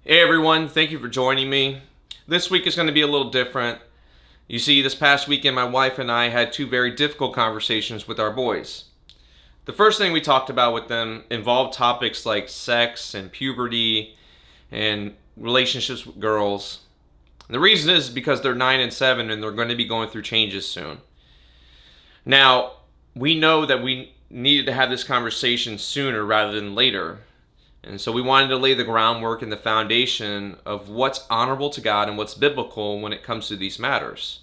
Hey everyone, thank you for joining me. This week is going to be a little different. You see, this past weekend my wife and I had two very difficult conversations with our boys. The first thing we talked about with them involved topics like sex and puberty and relationships with girls. And the reason is because they're 9 and 7 and they're going to be going through changes soon. Now, we know that we needed to have this conversation sooner rather than later. And so we wanted to lay the groundwork and the foundation of what's honorable to God and what's biblical when it comes to these matters.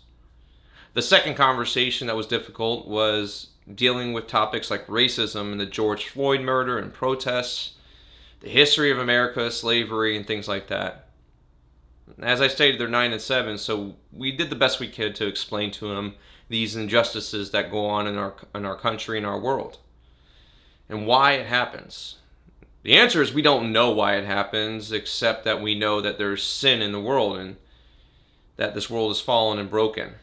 The second conversation that was difficult was dealing with topics like racism and the George Floyd murder and protests, the history of America, slavery, and things like that. As I stated, they're 9 and 7, so we did the best we could to explain to them these injustices that go on in our country and our world and why it happens. The answer is we don't know why it happens, except that we know that there's sin in the world and that this world is fallen and broken.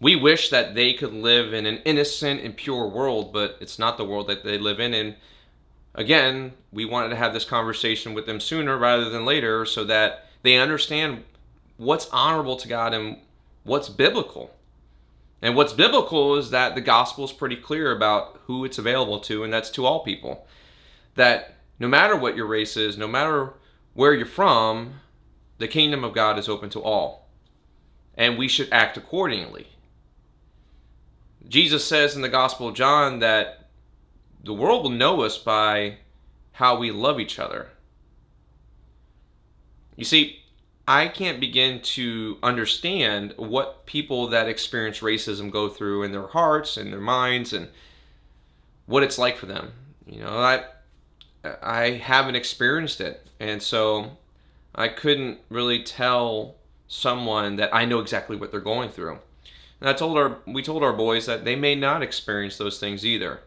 We wish that they could live in an innocent and pure world, but it's not the world that they live in. And again, we wanted to have this conversation with them sooner rather than later so that they understand what's honorable to God and what's biblical. And what's biblical is that the gospel is pretty clear about who it's available to, and that's to all people. That no matter what your race is, no matter where you're from, the kingdom of God is open to all. And we should act accordingly. Jesus says in the Gospel of John that the world will know us by how we love each other. You see, I can't begin to understand what people that experience racism go through in their hearts and their minds and what it's like for them. I haven't experienced it, and so I couldn't really tell someone that I know exactly what they're going through. And we told our boys that they may not experience those things either.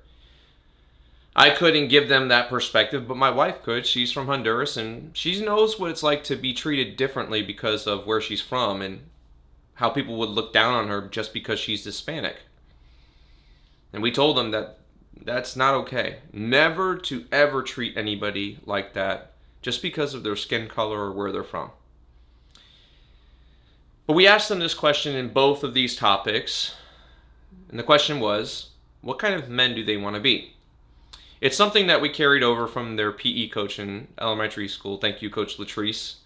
I couldn't give them that perspective, but my wife could. She's from Honduras, and she knows what it's like to be treated differently because of where she's from and how people would look down on her just because she's Hispanic. And we told them that that's not okay. Never to ever treat anybody like that just because of their skin color or where they're from. But we asked them this question in both of these topics. And the question was, what kind of men do they want to be? It's something that we carried over from their PE coach in elementary school. Thank you, Coach Latrice.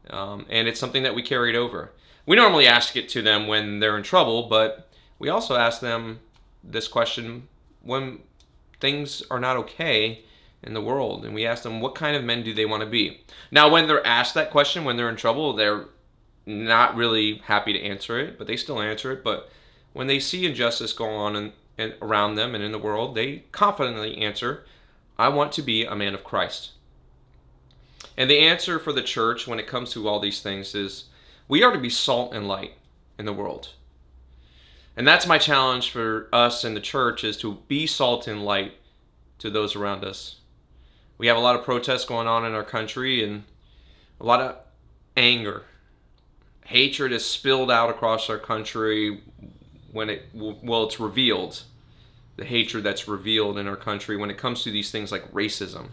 And it's something that we carried over. We normally ask it to them when they're in trouble, but we also ask them this question when things are not okay in the world, and we ask them what kind of men do they want to be. Now, when they're asked that question, when they're in trouble, they're not really happy to answer it, but they still answer it. But when they see injustice go on and around them and in the world, they confidently answer, I want to be a man of Christ. And the answer for the church when it comes to all these things is we are to be salt and light in the world. And that's my challenge for us in the church, is to be salt and light to those around us. We have a lot of protests going on in our country and a lot of anger. Hatred is spilled out across our country when it's revealed. The hatred that's revealed in our country when it comes to these things like racism.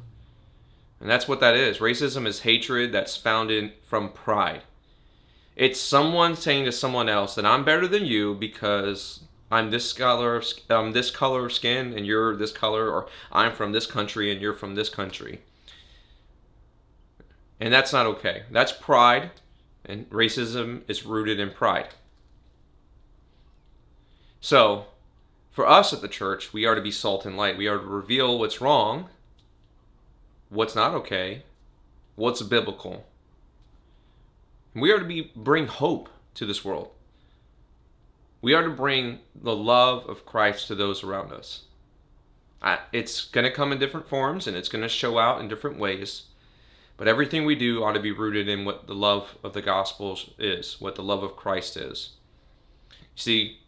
And that's what that is. Racism is hatred that's founded from pride. It's someone saying to someone else that I'm better than you because I'm this color of skin and you're this color, or I'm from this country and you're from this country. And that's not okay. That's pride, and racism is rooted in pride. So, for us at the church, we are to be salt and light. We are to reveal what's wrong, what's not okay, what's biblical. We are to bring hope to this world. We are to bring the love of Christ to those around us. It's going to come in different forms and it's going to show out in different ways. But everything we do ought to be rooted in what the love of the gospel is, what the love of Christ is. You see,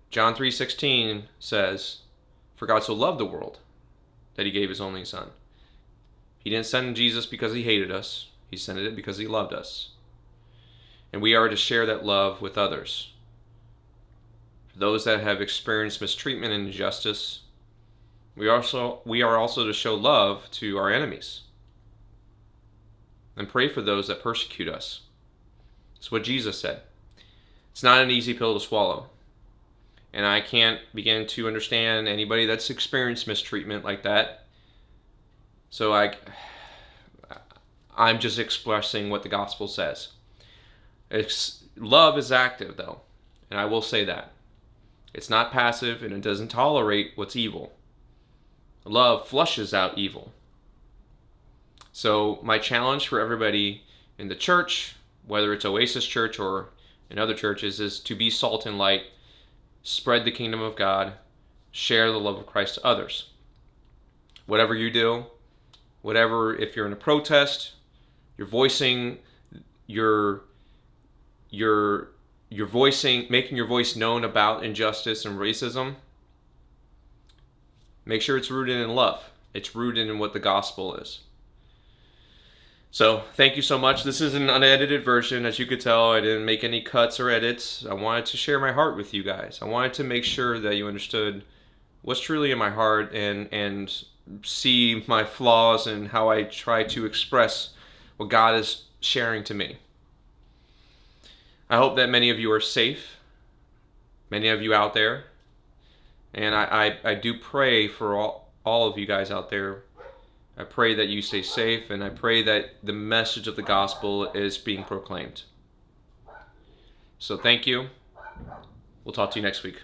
John 3:16 says, "For God so loved the world that he gave his only son." He didn't send Jesus because he hated us. He sent it because he loved us. And we are to share that love with others. For those that have experienced mistreatment and injustice, we are also to show love to our enemies. and pray for those that persecute us. It's what Jesus said. It's not an easy pill to swallow. And I can't begin to understand anybody that's experienced mistreatment like that. So I'm just expressing what the gospel says. Love is active, though, and I will say that. It's not passive, and it doesn't tolerate what's evil. Love flushes out evil. So my challenge for everybody in the church, whether it's Oasis Church or in other churches, is to be salt and light, spread the kingdom of God, share the love of Christ to others. Whatever you do, if you're in a protest, you're voicing making your voice known about injustice and racism, make sure it's rooted in love. It's rooted in what the gospel is. So, thank you so much. This is an unedited version. As you could tell, I didn't make any cuts or edits. I wanted to share my heart with you guys. I wanted to make sure that you understood what's truly in my heart and see my flaws and how I try to express what God is sharing to me. I hope that many of you are safe, many of you out there, and I do pray for all of you guys out there. I pray that you stay safe, and I pray that the message of the gospel is being proclaimed. So thank you. We'll talk to you next week.